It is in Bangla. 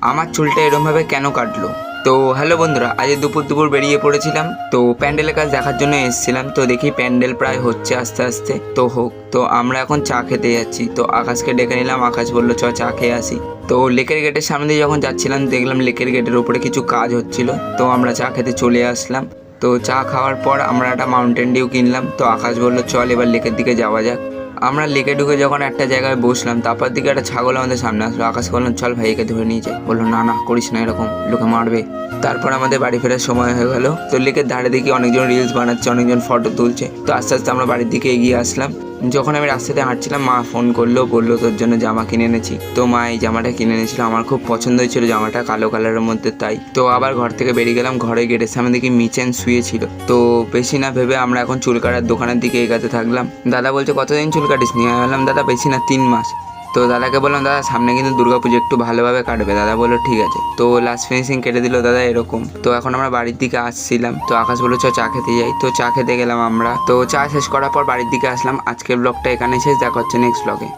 আমার চুলটা এরমভাবে কেন কাটলো। তো হ্যালো বন্ধুরা, আজ দুপুর বেরিয়ে পড়েছিলাম। তো প্যান্ডেলের কাজ দেখার জন্য এসেছিলাম। তো দেখি প্যান্ডেল প্রায় হচ্ছে আস্তে আস্তে। তো হোক, তো আমরা এখন চা খেতে যাচ্ছি। তো আকাশকে ডেকে নিলাম, আকাশ বললো চ চা খেয়ে আসি। তো লেকের গেটের সামনে দিয়ে যখন যাচ্ছিলাম দেখলাম লেকের গেটের উপরে কিছু কাজ হচ্ছিল। তো আমরা চা খেতে চলে আসলাম। তো চা খাওয়ার পর আমরা একটা মাউন্টেন ডিউ কিনলাম। তো আকাশ বললো চল এবার লেকের দিকে যাওয়া যাক। আমরা লেকে ঢুকে যখন একটা জায়গায় বসলাম, তারপর দিকে একটা ছাগল আমাদের সামনে আসলো। আকাশ বললাম চল ভাই একে ধরে নিয়ে যাই। বললো না না করিস না, এরকম লোকে মারবে। তারপর আমাদের বাড়ি ফেরার সময় হয়ে গেল। তো লেকের ধারে দেখি অনেকজন রিলস বানাচ্ছে, অনেকজন ফটো তুলছে। তো আস্তে আস্তে আমরা বাড়ির দিকে এগিয়ে আসলাম। যখন আমি রাস্তাতে হাঁটছিলাম মা ফোন করলো, বললো তোর জন্য জামা কিনে এনেছি। তো মা এই জামাটা কিনে এনেছিল, আমার খুব পছন্দ হয়েছিল জামাটা, কালো কালারের মধ্যে। তাই তো আবার ঘর থেকে বেরিয়ে গেলাম। ঘরে গেটের সামনে দেখি মিচেন শুয়েছিল। তো বেশি না ভেবে আমরা এখন চুল কাটার দোকানের দিকে এগাতে থাকলাম। দাদা বলছে কতদিন চুল কাটিস নি? আমি বললাম দাদা বেশি না 3 মাস। তো দাদাকে বললাম দাদা সামনে কিন্তু দুর্গাপুজো, একটু ভালোভাবে কাটবে। দাদা বললো ঠিক আছে। তো লাস্ট ফিনিশিং কেটে দিল দাদা এরকম। তো এখন আমরা বাড়ির দিকে আসছিলাম। তো আকাশ বললো চ চা খেতে যাই। তো চা খেতে গেলাম আমরা। তো চা শেষ করার পর বাড়ির দিকে আসলাম। আজকের ব্লগটা এখানে শেষ, দেখা হচ্ছে নেক্সট ব্লগে।